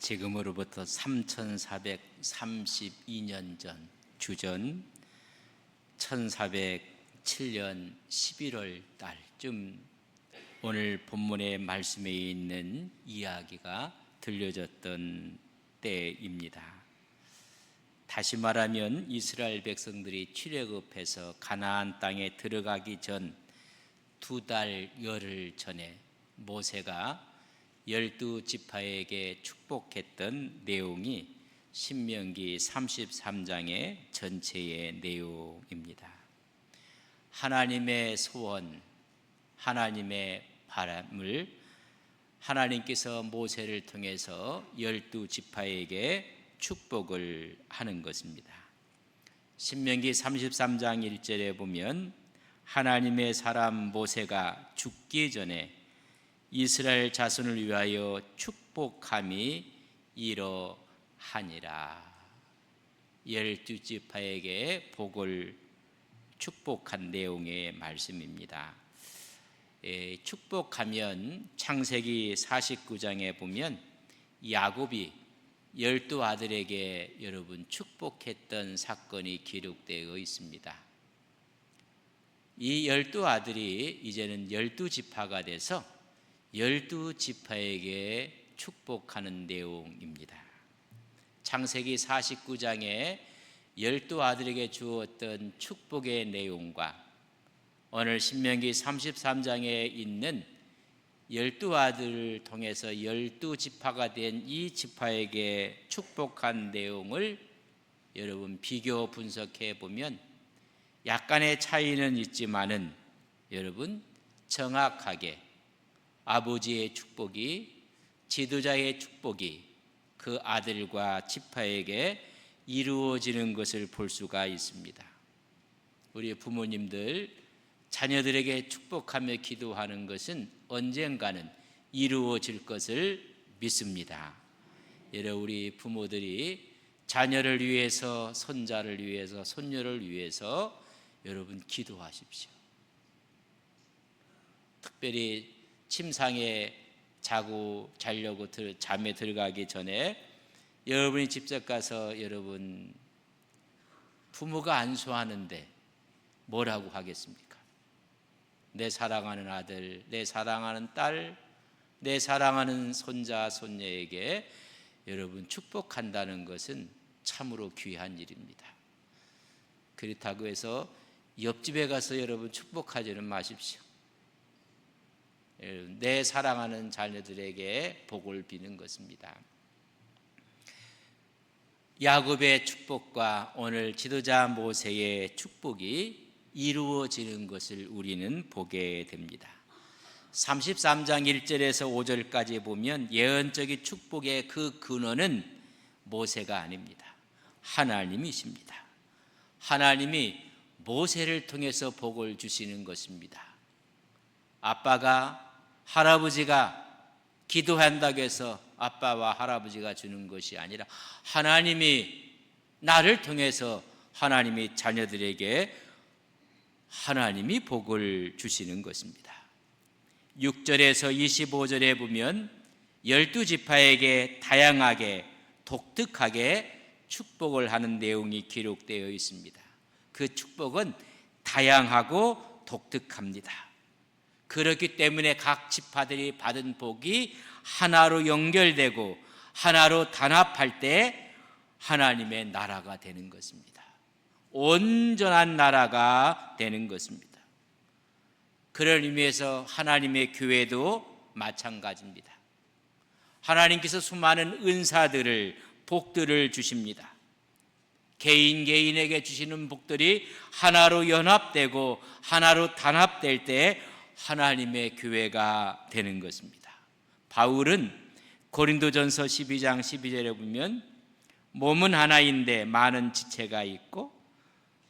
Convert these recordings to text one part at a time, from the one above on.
지금으로부터 3432년 전 주전 1407년 11월 달쯤 오늘 본문의 말씀에 있는 이야기가 들려졌던 때입니다. 다시 말하면 이스라엘 백성들이 출애굽해서 가나안 땅에 들어가기 전 2달 열흘 전에 모세가 12지파에게 축복했던 내용이 신명기 33장의 전체의 내용입니다. 하나님의 소원, 하나님의 바람을 하나님께서 모세를 통해서 12지파에게 축복을 하는 것입니다. 신명기 33장 1절에 보면 하나님의 사람 모세가 죽기 전에 이스라엘 자손을 위하여 축복함이 이러하니라. 12지파에게 복을 축복한 내용의 말씀입니다. 축복하면 창세기 49장에 보면 야곱이 12아들에게 여러분 축복했던 사건이 기록되어 있습니다. 이 12아들이 이제는 12지파가 돼서 12지파에게 축복하는 내용입니다. 창세기 49장에 12아들에게 주었던 축복의 내용과 오늘 신명기 33장에 있는 12아들을 통해서 12지파가 된 이 지파에게 축복한 내용을 여러분 비교 분석해 보면 약간의 차이는 있지만은 여러분 정확하게 아버지의 축복이, 지도자의 축복이 그 아들과 지파에게 이루어지는 것을 볼 수가 있습니다. 우리 부모님들 자녀들에게 축복하며 기도하는 것은 언젠가는 이루어질 것을 믿습니다. 여러분 우리 부모들이 자녀를 위해서, 손자를 위해서, 손녀를 위해서 여러분 기도하십시오. 특별히 침상에 자려고 잠에 들어가기 전에 여러분이 직접 가서 여러분 부모가 안수하는데 뭐라고 하겠습니까? 내 사랑하는 아들, 내 사랑하는 딸, 내 사랑하는 손자, 손녀에게 여러분 축복한다는 것은 참으로 귀한 일입니다. 그렇다고 해서 옆집에 가서 여러분 축복하지는 마십시오. 내 사랑하는 자녀들에게 복을 비는 것입니다. 야곱의 축복과 오늘 지도자 모세의 축복이 이루어지는 것을 우리는 보게 됩니다. 33장 1절에서 5절까지 보면 예언적인 축복의 그 근원은 모세가 아닙니다. 하나님이십니다. 하나님이 모세를 통해서 복을 주시는 것입니다. 아빠가, 할아버지가 기도한다고 해서 아빠와 할아버지가 주는 것이 아니라 하나님이 나를 통해서 하나님이 자녀들에게 하나님이 복을 주시는 것입니다. 6절에서 25절에 보면 12지파에게 다양하게 독특하게 축복을 하는 내용이 기록되어 있습니다. 그 축복은 다양하고 독특합니다. 그렇기 때문에 각 지파들이 받은 복이 하나로 연결되고 하나로 단합할 때 하나님의 나라가 되는 것입니다. 온전한 나라가 되는 것입니다. 그런 의미에서 하나님의 교회도 마찬가지입니다. 하나님께서 수많은 은사들을, 복들을 주십니다. 개인에게 주시는 복들이 하나로 연합되고 하나로 단합될 때 하나님의 교회가 되는 것입니다. 바울은 고린도전서 12장 12절에 보면 몸은 하나인데 많은 지체가 있고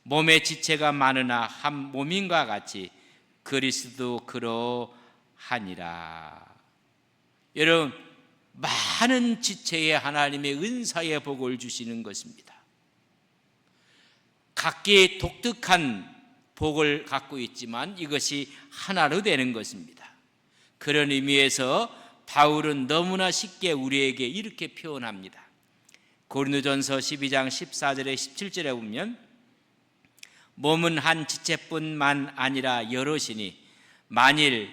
몸의 지체가 많으나 한 몸인과 같이 그리스도 그러하니라. 여러분 많은 지체의 하나님의 은사의 복을 주시는 것입니다. 각기 독특한 복을 갖고 있지만 이것이 하나로 되는 것입니다. 그런 의미에서 바울은 너무나 쉽게 우리에게 이렇게 표현합니다. 고린도전서 12장 14절에 17절에 보면 몸은 한 지체뿐만 아니라 여럿이니 만일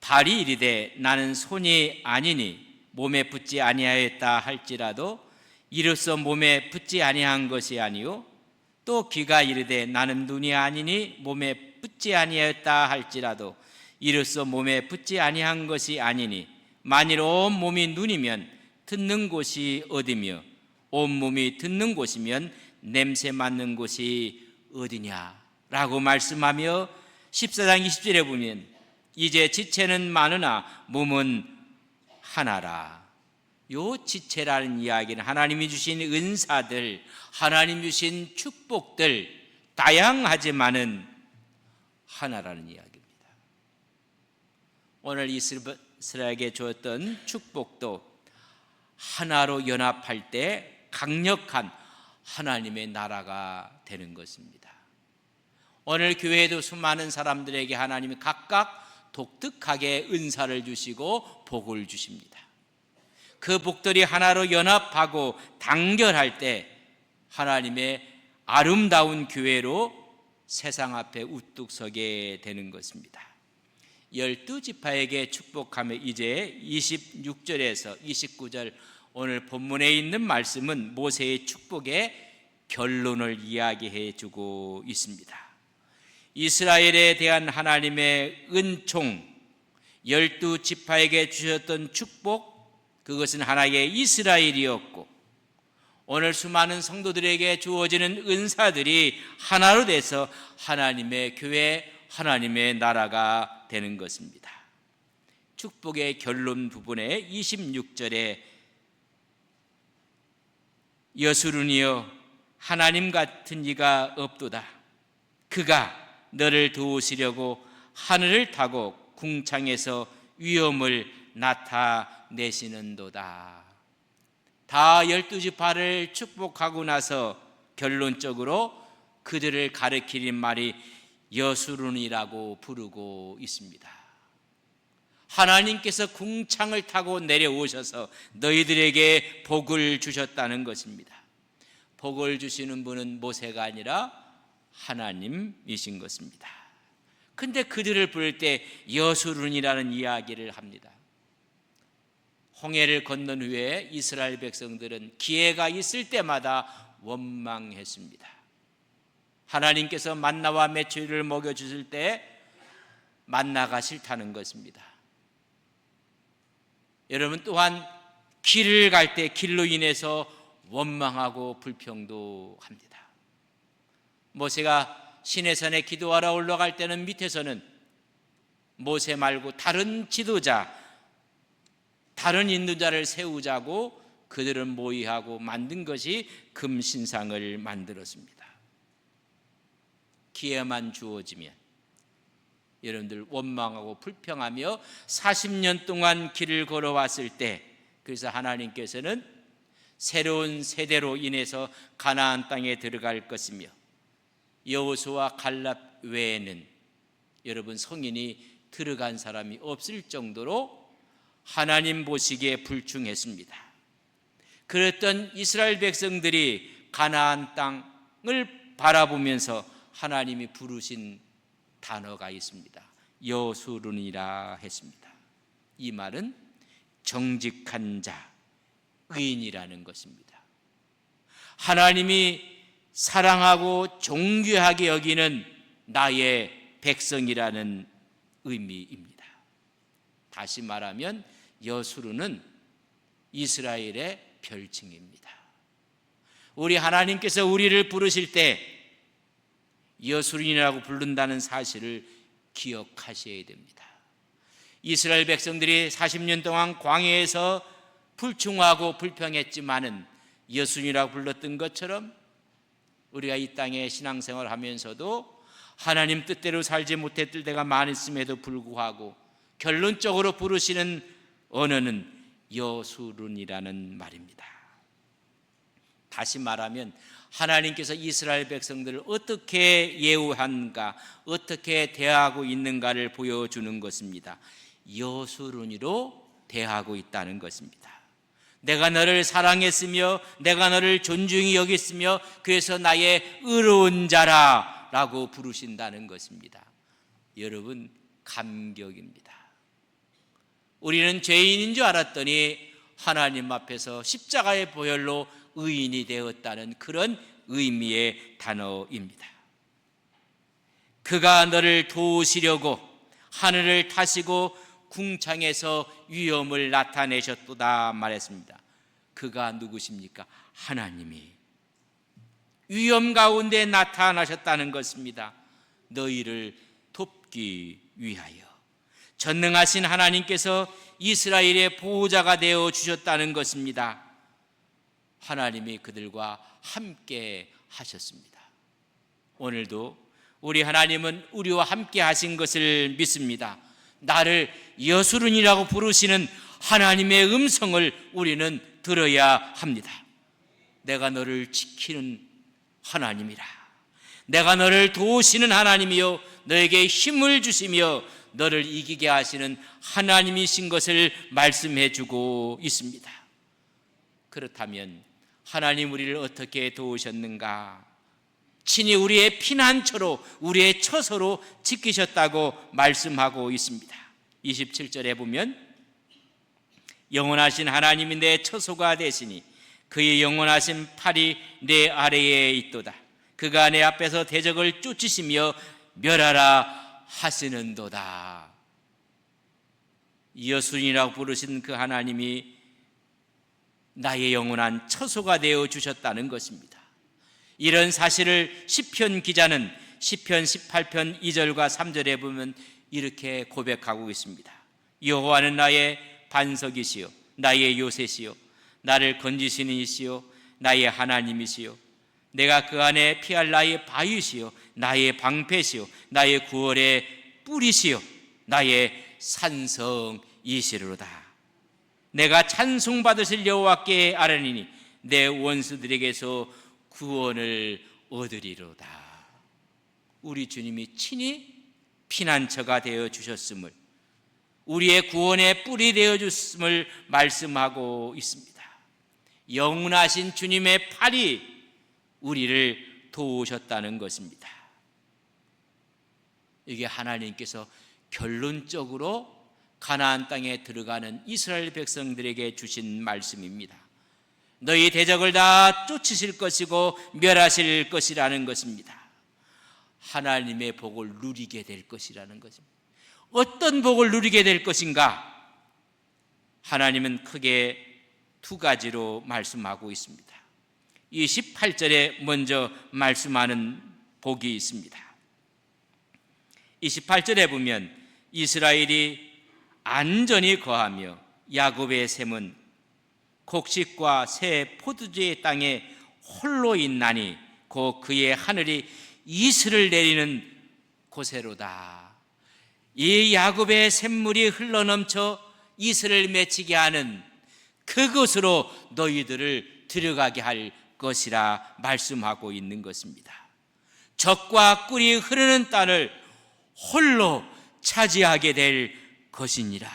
발이 이르되 나는 손이 아니니 몸에 붙지 아니하였다 할지라도 이로써 몸에 붙지 아니한 것이 아니요 또 귀가 이르되 나는 눈이 아니니 몸에 붙지 아니하였다 할지라도 이로써 몸에 붙지 아니한 것이 아니니 만일 온 몸이 눈이면 듣는 곳이 어디며 온 몸이 듣는 곳이면 냄새 맡는 곳이 어디냐라고 말씀하며 14장 20절에 보면 이제 지체는 많으나 몸은 하나라. 요 지체라는 이야기는 하나님이 주신 은사들, 하나님 주신 축복들 다양하지만은 하나라는 이야기입니다. 오늘 이스라엘에게 주었던 축복도 하나로 연합할 때 강력한 하나님의 나라가 되는 것입니다. 오늘 교회에도 수많은 사람들에게 하나님이 각각 독특하게 은사를 주시고 복을 주십니다. 그 복들이 하나로 연합하고 단결할 때 하나님의 아름다운 교회로 세상 앞에 우뚝 서게 되는 것입니다. 12지파에게 축복하며 이제 26절에서 29절 오늘 본문에 있는 말씀은 모세의 축복의 결론을 이야기해 주고 있습니다. 이스라엘에 대한 하나님의 은총, 12지파에게 주셨던 축복, 그것은 하나의 이스라엘이었고 오늘 수많은 성도들에게 주어지는 은사들이 하나로 돼서 하나님의 교회, 하나님의 나라가 되는 것입니다. 축복의 결론 부분에 26절에 여수run이여 하나님 같은 이가 없도다. 그가 너를 도우시려고 하늘을 타고 궁창에서 위엄을 나타내시는도다. 다 12지파를 축복하고 나서 결론적으로 그들을 가리키는 말이 여수run이라고 부르고 있습니다. 하나님께서 궁창을 타고 내려오셔서 너희들에게 복을 주셨다는 것입니다. 복을 주시는 분은 모세가 아니라 하나님이신 것입니다. 근데 그들을 부를 때 여수run이라는 이야기를 합니다. 홍해를 건넌 후에 이스라엘 백성들은 기회가 있을 때마다 원망했습니다. 하나님께서 만나와 메추리를 먹여주실 때 만나가 싫다는 것입니다. 여러분 또한 길을 갈 때 길로 인해서 원망하고 불평도 합니다. 모세가 시내산에 기도하러 올라갈 때는 밑에서는 모세 말고 다른 지도자, 다른 인도자를 세우자고 그들은 모의하고 만든 것이 금신상을 만들었습니다. 기회만 주어지면 여러분들 원망하고 불평하며 40년 동안 길을 걸어왔을 때 그래서 하나님께서는 새로운 세대로 인해서 가나안 땅에 들어갈 것이며 여호수아 갈렙 외에는 여러분 성인이 들어간 사람이 없을 정도로 하나님 보시기에 불충했습니다. 그랬던 이스라엘 백성들이 가나안 땅을 바라보면서 하나님이 부르신 단어가 있습니다. 여수run이라 했습니다. 이 말은 정직한 자, 의인이라는 것입니다. 하나님이 사랑하고 존귀하게 여기는 나의 백성이라는 의미입니다. 다시 말하면 여수run은 이스라엘의 별칭입니다. 우리 하나님께서 우리를 부르실 때 여수run이라고 부른다는 사실을 기억하셔야 됩니다. 이스라엘 백성들이 40년 동안 광야에서 불충하고 불평했지만은 여수run이라고 불렀던 것처럼 우리가 이 땅에 신앙생활을 하면서도 하나님 뜻대로 살지 못했을 때가 많았음에도 불구하고 결론적으로 부르시는 언어는 여수run이라는 말입니다. 다시 말하면 하나님께서 이스라엘 백성들을 어떻게 예우한가, 어떻게 대하고 있는가를 보여주는 것입니다. 여수run이로 대하고 있다는 것입니다. 내가 너를 사랑했으며 내가 너를 존중히 여겼으며 그래서 나의 의로운 자라 라고 부르신다는 것입니다. 여러분, 감격입니다. 우리는 죄인인 줄 알았더니 하나님 앞에서 십자가의 보혈로 의인이 되었다는 그런 의미의 단어입니다. 그가 너를 도우시려고 하늘을 타시고 궁창에서 위엄을 나타내셨도다 말했습니다. 그가 누구십니까? 하나님이 위엄 가운데 나타나셨다는 것입니다. 너희를 돕기 위하여. 전능하신 하나님께서 이스라엘의 보호자가 되어 주셨다는 것입니다. 하나님이 그들과 함께 하셨습니다. 오늘도 우리 하나님은 우리와 함께 하신 것을 믿습니다. 나를 여수른이라고 부르시는 하나님의 음성을 우리는 들어야 합니다. 내가 너를 지키는 하나님이라. 내가 너를 도우시는 하나님이요 너에게 힘을 주시며 너를 이기게 하시는 하나님이신 것을 말씀해 주고 있습니다. 그렇다면 하나님 우리를 어떻게 도우셨는가? 친히 우리의 피난처로 우리의 처소로 지키셨다고 말씀하고 있습니다. 27절에 보면 영원하신 하나님이 내 처소가 되시니 그의 영원하신 팔이 내 아래에 있도다. 그가 내 앞에서 대적을 쫓으시며 멸하라 하시는도다. 여순이라고 부르신 그 하나님이 나의 영원한 처소가 되어 주셨다는 것입니다. 이런 사실을 시편 기자는 시편 18편 2절과 3절에 보면 이렇게 고백하고 있습니다. 여호와는 나의 반석이시요 나의 요새시요 나를 건지시는 이시요 나의 하나님이시요 내가 그 안에 피할 나의 바위시요 나의 방패시요 나의 구원의 뿌리시요 나의 산성이시로다. 내가 찬송받으실 여호와께 아뢰리니 내 원수들에게서 구원을 얻으리로다. 우리 주님이 친히 피난처가 되어 주셨음을, 우리의 구원의 뿔이 되어 주셨음을 말씀하고 있습니다. 영원하신 주님의 팔이 우리를 도우셨다는 것입니다. 이게 하나님께서 결론적으로 가나안 땅에 들어가는 이스라엘 백성들에게 주신 말씀입니다. 너희 대적을 다 쫓으실 것이고 멸하실 것이라는 것입니다. 하나님의 복을 누리게 될 것이라는 것입니다. 어떤 복을 누리게 될 것인가? 하나님은 크게 두 가지로 말씀하고 있습니다. 28절에 먼저 말씀하는 복이 있습니다. 28절에 보면 이스라엘이 안전히 거하며 야곱의 샘은 곡식과 새 포도주의 땅에 홀로 있나니 곧 그의 하늘이 이슬을 내리는 곳에로다. 이 야곱의 샘물이 흘러넘쳐 이슬을 맺히게 하는 그곳으로 너희들을 들어가게 할 것이라 말씀하고 있는 것입니다. 젖과 꿀이 흐르는 땅을 홀로 차지하게 될 것이니라.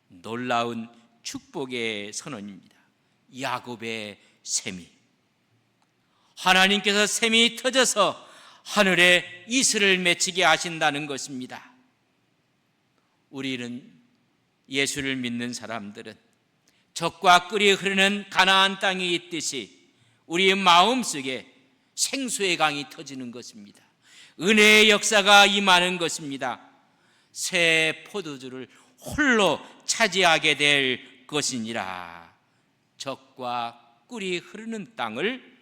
놀라운 축복의 선언입니다. 야곱의 샘이, 하나님께서 샘이 터져서 하늘에 이슬을 맺히게 하신다는 것입니다. 우리는 예수를 믿는 사람들은 젖과 꿀이 흐르는 가나안 땅이 있듯이 우리의 마음속에 생수의 강이 터지는 것입니다. 은혜의 역사가 임하는 것입니다. 새 포도주를 홀로 차지하게 될 것이니라. 젖과 꿀이 흐르는 땅을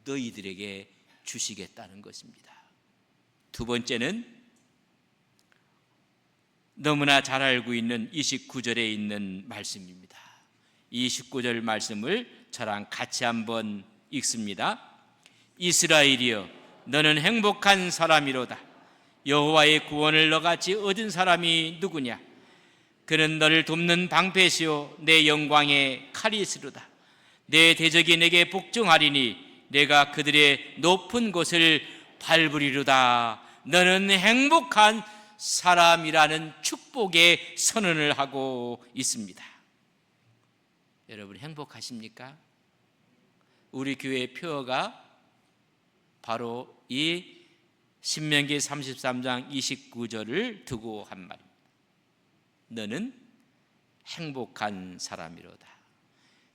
너희들에게 주시겠다는 것입니다. 두 번째는 너무나 잘 알고 있는 29절에 있는 말씀입니다. 29절 말씀을 저랑 같이 한번 읽습니다. 이스라엘이여 너는 행복한 사람이로다. 여호와의 구원을 너같이 얻은 사람이 누구냐? 그는 너를 돕는 방패시요 내 영광의 칼이시로다. 내 대적이 내게 복종하리니 내가 그들의 높은 곳을 밟으리로다. 너는 행복한 사람이라는 축복의 선언을 하고 있습니다. 여러분 행복하십니까? 우리 교회의 표어가 바로 이 신명기 33장 29절을 두고 한 말입니다. 너는 행복한 사람이로다.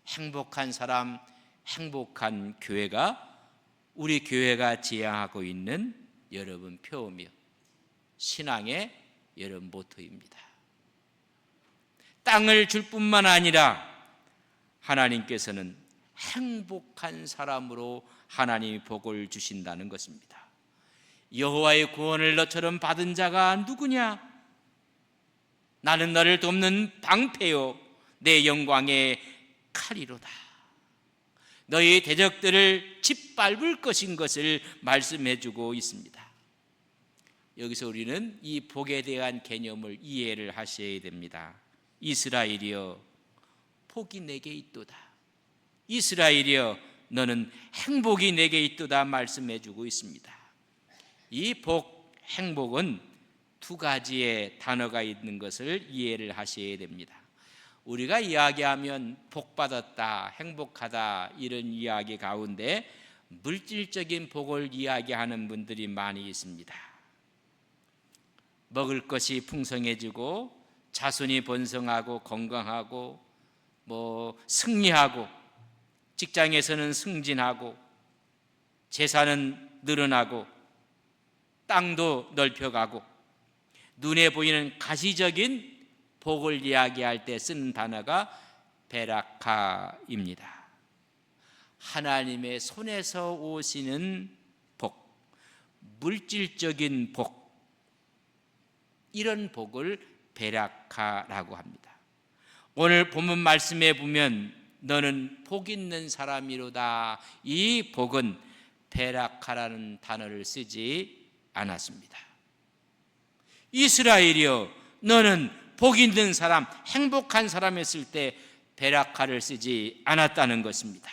행복한 사람, 행복한 교회가 우리 교회가 지향하고 있는 여러분 표어며 신앙의 여러분 모토입니다. 땅을 줄 뿐만 아니라 하나님께서는 행복한 사람으로 하나님이 복을 주신다는 것입니다. 여호와의 구원을 너처럼 받은 자가 누구냐? 나는 너를 돕는 방패요 내 영광의 칼이로다. 너희 대적들을 짓밟을 것인 것을 말씀해 주고 있습니다. 여기서 우리는 이 복에 대한 개념을 이해를 하셔야 됩니다. 이스라엘이여 복이 내게 있도다. 이스라엘이여 너는 행복이 내게 있도다 말씀해 주고 있습니다. 이 복, 행복은 두 가지의 단어가 있는 것을 이해를 하셔야 됩니다. 우리가 이야기하면 복받았다, 행복하다 이런 이야기 가운데 물질적인 복을 이야기하는 분들이 많이 있습니다. 먹을 것이 풍성해지고 자손이 번성하고 건강하고 승리하고 직장에서는 승진하고 재산은 늘어나고 땅도 넓혀가고 눈에 보이는 가시적인 복을 이야기할 때 쓰는 단어가 베라카입니다. 하나님의 손에서 오시는 복, 물질적인 복, 이런 복을 베라카라고 합니다. 오늘 본문 말씀에 보면 너는 복 있는 사람이로다. 이 복은 베라카라는 단어를 쓰지 않았습니다. 이스라엘이여 너는 복 있는 사람, 행복한 사람이었을 때 베라카를 쓰지 않았다는 것입니다.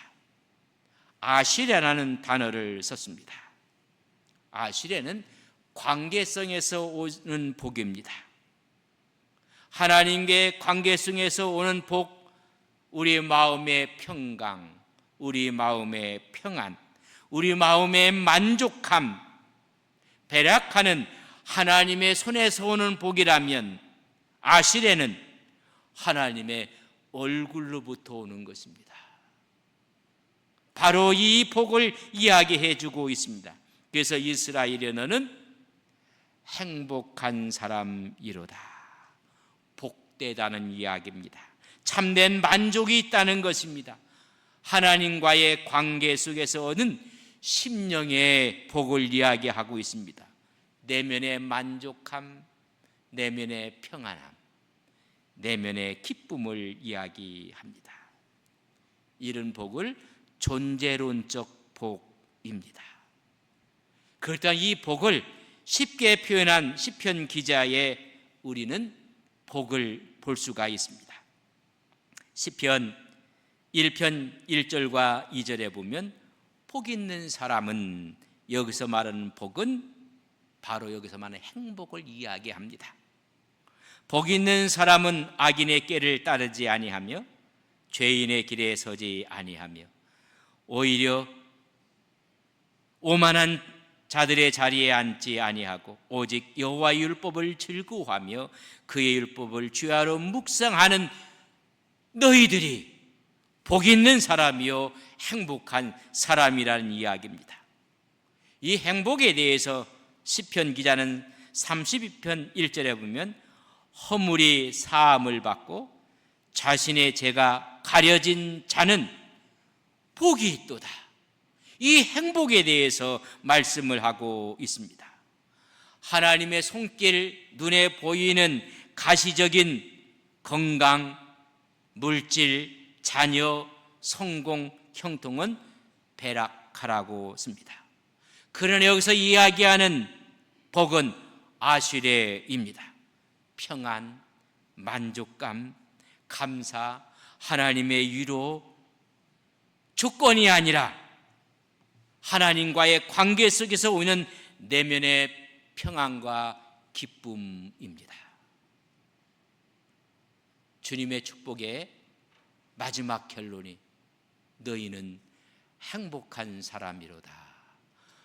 아시레라는 단어를 썼습니다. 아시레는 관계성에서 오는 복입니다. 하나님과의 관계성에서 오는 복, 우리 마음의 평강, 우리 마음의 평안, 우리 마음의 만족함. 베라카는 하나님의 손에서 오는 복이라면 아시레는 하나님의 얼굴로부터 오는 것입니다. 바로 이 복을 이야기해 주고 있습니다. 그래서 이스라엘에 너는 행복한 사람이로다. 복되다는 이야기입니다. 참된 만족이 있다는 것입니다. 하나님과의 관계 속에서 얻은 심령의 복을 이야기하고 있습니다. 내면의 만족함, 내면의 평안함, 내면의 기쁨을 이야기합니다. 이런 복을 존재론적 복입니다. 그렇다면 이 복을 쉽게 표현한 시편 기자의 우리는 복을 볼 수가 있습니다. 시편 1편 1절과 2절에 보면 복 있는 사람은, 여기서 말하는 복은 바로 여기서 말하는 행복을 이야기합니다. 복 있는 사람은 악인의 꾀를 따르지 아니하며 죄인의 길에 서지 아니하며 오히려 오만한 자들의 자리에 앉지 아니하고 오직 여호와의 율법을 즐거워하며 그의 율법을 주야로 묵상하는 너희들이 복 있는 사람이요 행복한 사람이라는 이야기입니다. 이 행복에 대해서 시편 기자는 32편 1절에 보면 허물이 사함을 받고 자신의 죄가 가려진 자는 복이 있도다. 이 행복에 대해서 말씀을 하고 있습니다. 하나님의 손길, 눈에 보이는 가시적인 건강, 물질, 자녀, 성공, 형통은 베라카라고 씁니다. 그러나 여기서 이야기하는 복은 아슈레입니다. 평안, 만족감, 감사, 하나님의 위로, 조건이 아니라 하나님과의 관계 속에서 오는 내면의 평안과 기쁨입니다. 주님의 축복의 마지막 결론이 너희는 행복한 사람이로다.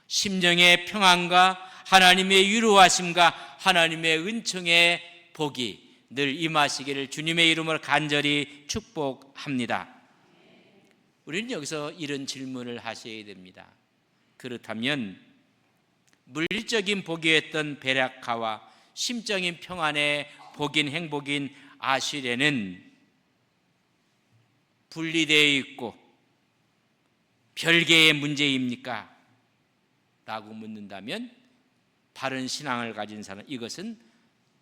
심령의 평안과 하나님의 위로하심과 하나님의 은총의 복이 늘 임하시기를 주님의 이름으로 간절히 축복합니다. 우리는 여기서 이런 질문을 하셔야 됩니다. 그렇다면 물질적인 복이었던 베라카와 심적인 평안의 복인 행복인 아슈레는 분리되어 있고 별개의 문제입니까? 라고 묻는다면 바른 신앙을 가진 사람, 이것은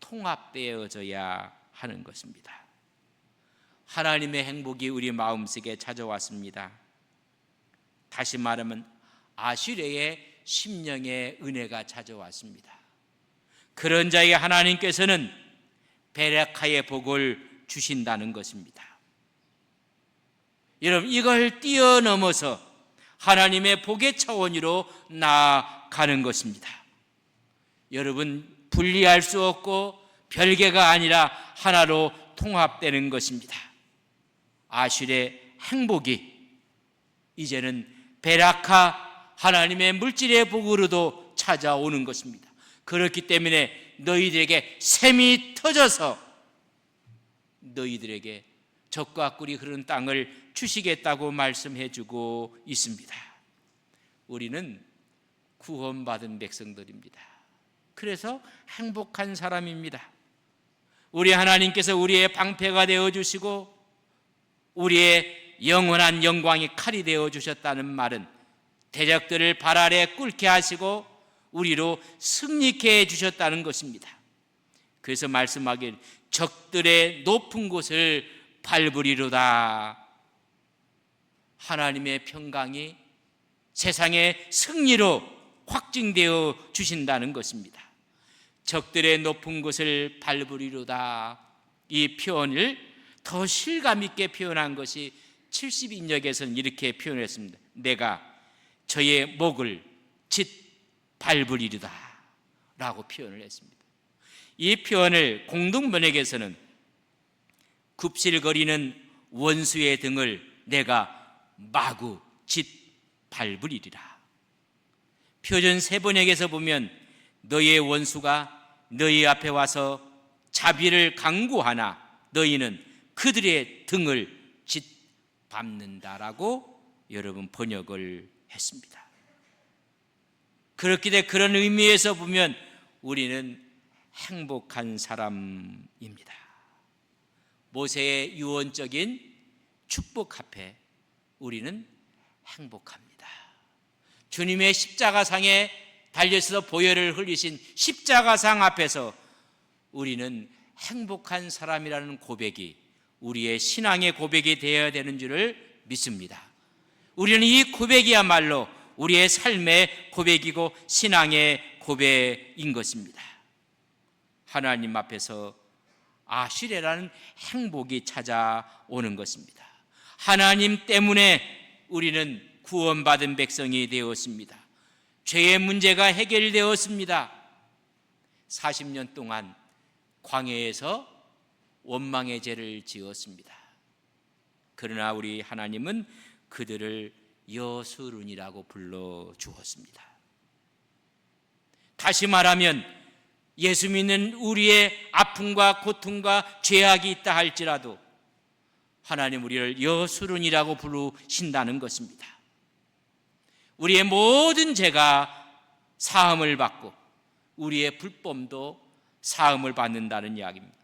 통합되어져야 하는 것입니다. 하나님의 행복이 우리 마음속에 찾아왔습니다. 다시 말하면 아슈레의 심령의 은혜가 찾아왔습니다. 그런 자에게 하나님께서는 베레카의 복을 주신다는 것입니다. 여러분, 이걸 뛰어넘어서 하나님의 복의 차원으로 나아가는 것입니다. 여러분, 분리할 수 없고 별개가 아니라 하나로 통합되는 것입니다. 아슈레의 행복이 이제는 베라카 하나님의 물질의 복으로도 찾아오는 것입니다. 그렇기 때문에 너희들에게 샘이 터져서 너희들에게 젖과 꿀이 흐르는 땅을 주시겠다고 말씀해 주고 있습니다. 우리는 구원받은 백성들입니다. 그래서 행복한 사람입니다. 우리 하나님께서 우리의 방패가 되어주시고 우리의 영원한 영광이 칼이 되어주셨다는 말은 대적들을 발 아래 꿇게 하시고 우리로 승리케 해주셨다는 것입니다. 그래서 말씀하길 적들의 높은 곳을 밟으리로다. 하나님의 평강이 세상의 승리로 확증되어 주신다는 것입니다. 적들의 높은 곳을 밟으리로다. 이 표현을 더 실감 있게 표현한 것이 70인역에서는 이렇게 표현했습니다. 내가 저의 목을 밟으리로다 라고 표현을 했습니다. 이 표현을 공동번역에서는 굽실거리는 원수의 등을 내가 마구 밟으리라. 표준 세번역에서 보면 너희의 원수가 너희 앞에 와서 자비를 강구하나 너희는 그들의 등을 밟는다라고 여러분 번역을 했습니다. 그렇기 때문에 그런 의미에서 보면 우리는 행복한 사람입니다. 모세의 유언적인 축복 앞에 우리는 행복합니다. 주님의 십자가상에 달려서 보혈을 흘리신 십자가상 앞에서 우리는 행복한 사람이라는 고백이 우리의 신앙의 고백이 되어야 되는 줄을 믿습니다. 우리는 이 고백이야말로 우리의 삶의 고백이고 신앙의 고백인 것입니다. 하나님 앞에서 아슈레라는 행복이 찾아오는 것입니다. 하나님 때문에 우리는 구원받은 백성이 되었습니다. 죄의 문제가 해결되었습니다. 40년 동안 광야에서 원망의 죄를 지었습니다. 그러나 우리 하나님은 그들을 여수룬이라고 불러주었습니다. 다시 말하면 예수 믿는 우리의 아픔과 고통과 죄악이 있다 할지라도 하나님 우리를 여수룬이라고 부르신다는 것입니다. 우리의 모든 죄가 사함을 받고 우리의 불법도 사함을 받는다는 이야기입니다.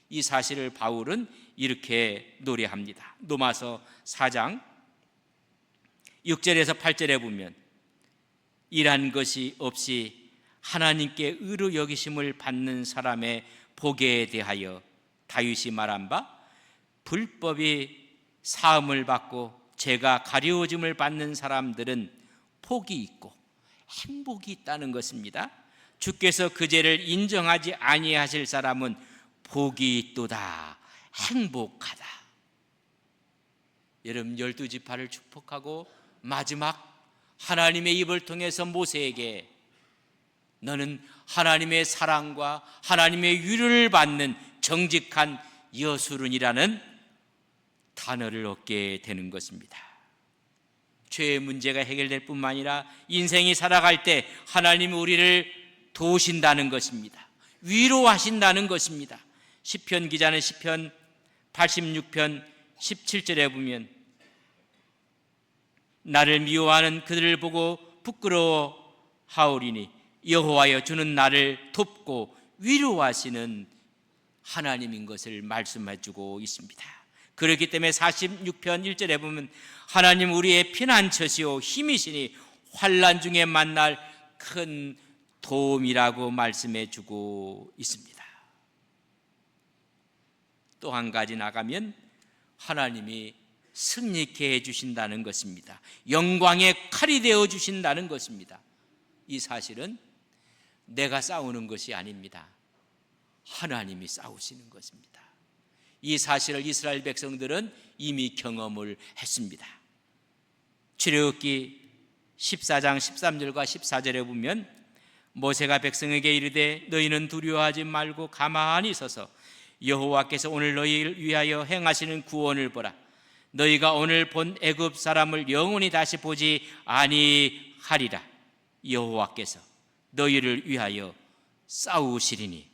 이 사실을 바울은 이렇게 노래합니다. 로마서 4장 6절에서 8절에 보면 일한 것이 없이 하나님께 의로 여기심을 받는 사람의 복에 대하여 다윗이 말한 바 불법이 사함을 받고 죄가 가려워짐을 받는 사람들은 복이 있고 행복이 있다는 것입니다. 주께서 그 죄를 인정하지 아니하실 사람은 복이 있도다, 행복하다. 여러분 12지파를 축복하고 마지막 하나님의 입을 통해서 모세에게 너는 하나님의 사랑과 하나님의 위로를 받는 정직한 여술은이라는 단어를 얻게 되는 것입니다. 죄의 문제가 해결될 뿐만 아니라 인생이 살아갈 때 하나님이 우리를 도우신다는 것입니다. 위로하신다는 것입니다. 시편 기자는 시편 86편 17절에 보면 나를 미워하는 그들을 보고 부끄러워하오리니 여호와여 주는 나를 돕고 위로하시는 하나님인 것을 말씀해주고 있습니다. 그렇기 때문에 46편 1절에 보면 하나님 우리의 피난처시오 힘이시니 환난 중에 만날 큰 도움이라고 말씀해주고 있습니다. 또 한 가지 나가면 하나님이 승리케 해주신다는 것입니다. 영광의 칼이 되어 주신다는 것입니다. 이 사실은 내가 싸우는 것이 아닙니다. 하나님이 싸우시는 것입니다. 이 사실을 이스라엘 백성들은 이미 경험을 했습니다. 출애굽기 14장 13절과 14절에 보면 모세가 백성에게 이르되 너희는 두려워하지 말고 가만히 서서 여호와께서 오늘 너희를 위하여 행하시는 구원을 보라. 너희가 오늘 본 애굽 사람을 영원히 다시 보지 아니하리라. 여호와께서 너희를 위하여 싸우시리니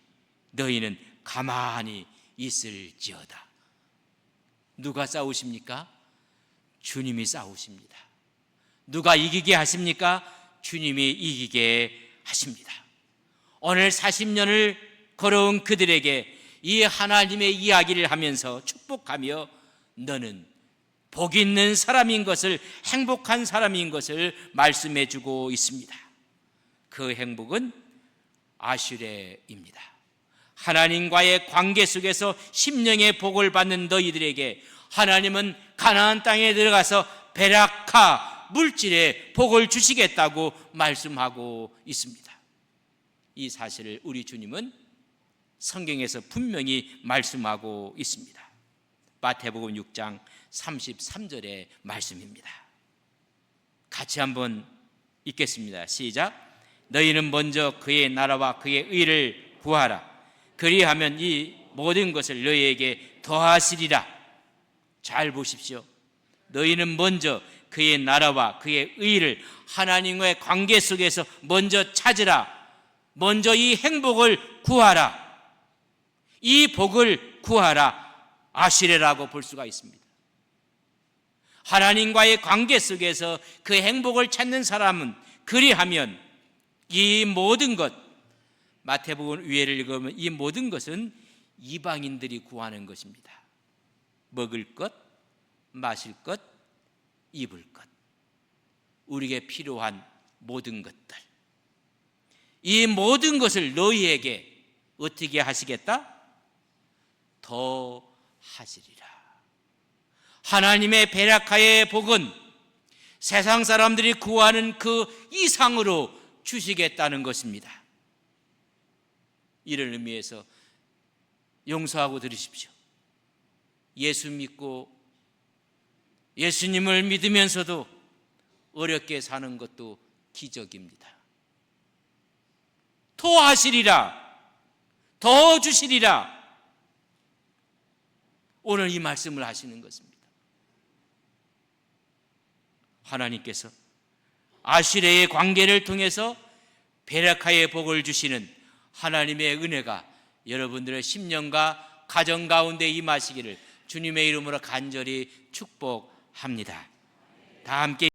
너희는 가만히 있을지어다. 누가 싸우십니까? 주님이 싸우십니다. 누가 이기게 하십니까? 주님이 이기게 하십니다. 오늘 40년을 걸어온 그들에게 이 하나님의 이야기를 하면서 축복하며 너는 복 있는 사람인 것을, 행복한 사람인 것을 말씀해 주고 있습니다. 그 행복은 아슈레입니다. 하나님과의 관계 속에서 심령의 복을 받는 너희들에게 하나님은 가나안 땅에 들어가서 베라카 물질의 복을 주시겠다고 말씀하고 있습니다. 이 사실을 우리 주님은 성경에서 분명히 말씀하고 있습니다. 마태복음 6장 33절의 말씀입니다. 같이 한번 읽겠습니다. 시작. 너희는 먼저 그의 나라와 그의 의를 구하라. 그리하면 이 모든 것을 너희에게 더하시리라. 잘 보십시오. 너희는 먼저 그의 나라와 그의 의를, 하나님과의 관계 속에서 먼저 찾으라. 먼저 이 행복을 구하라. 이 복을 구하라. 아시레라고 볼 수가 있습니다. 하나님과의 관계 속에서 그 행복을 찾는 사람은 그리하면 이 모든 것, 마태복음 위에를 읽으면 이 모든 것은 이방인들이 구하는 것입니다. 먹을 것, 마실 것, 입을 것, 우리에게 필요한 모든 것들, 이 모든 것을 너희에게 어떻게 하시겠다? 더 하시리라. 하나님의 베라카의 복은 세상 사람들이 구하는 그 이상으로 주시겠다는 것입니다. 이런 의미에서 용서하고 들으십시오. 예수 믿고 예수님을 믿으면서도 어렵게 사는 것도 기적입니다. 더 하시리라, 더 주시리라. 오늘 이 말씀을 하시는 것입니다. 하나님께서 아시레의 관계를 통해서 베라카의 복을 주시는 하나님의 은혜가 여러분들의 심령과 가정 가운데 임하시기를 주님의 이름으로 간절히 축복합니다. 다 함께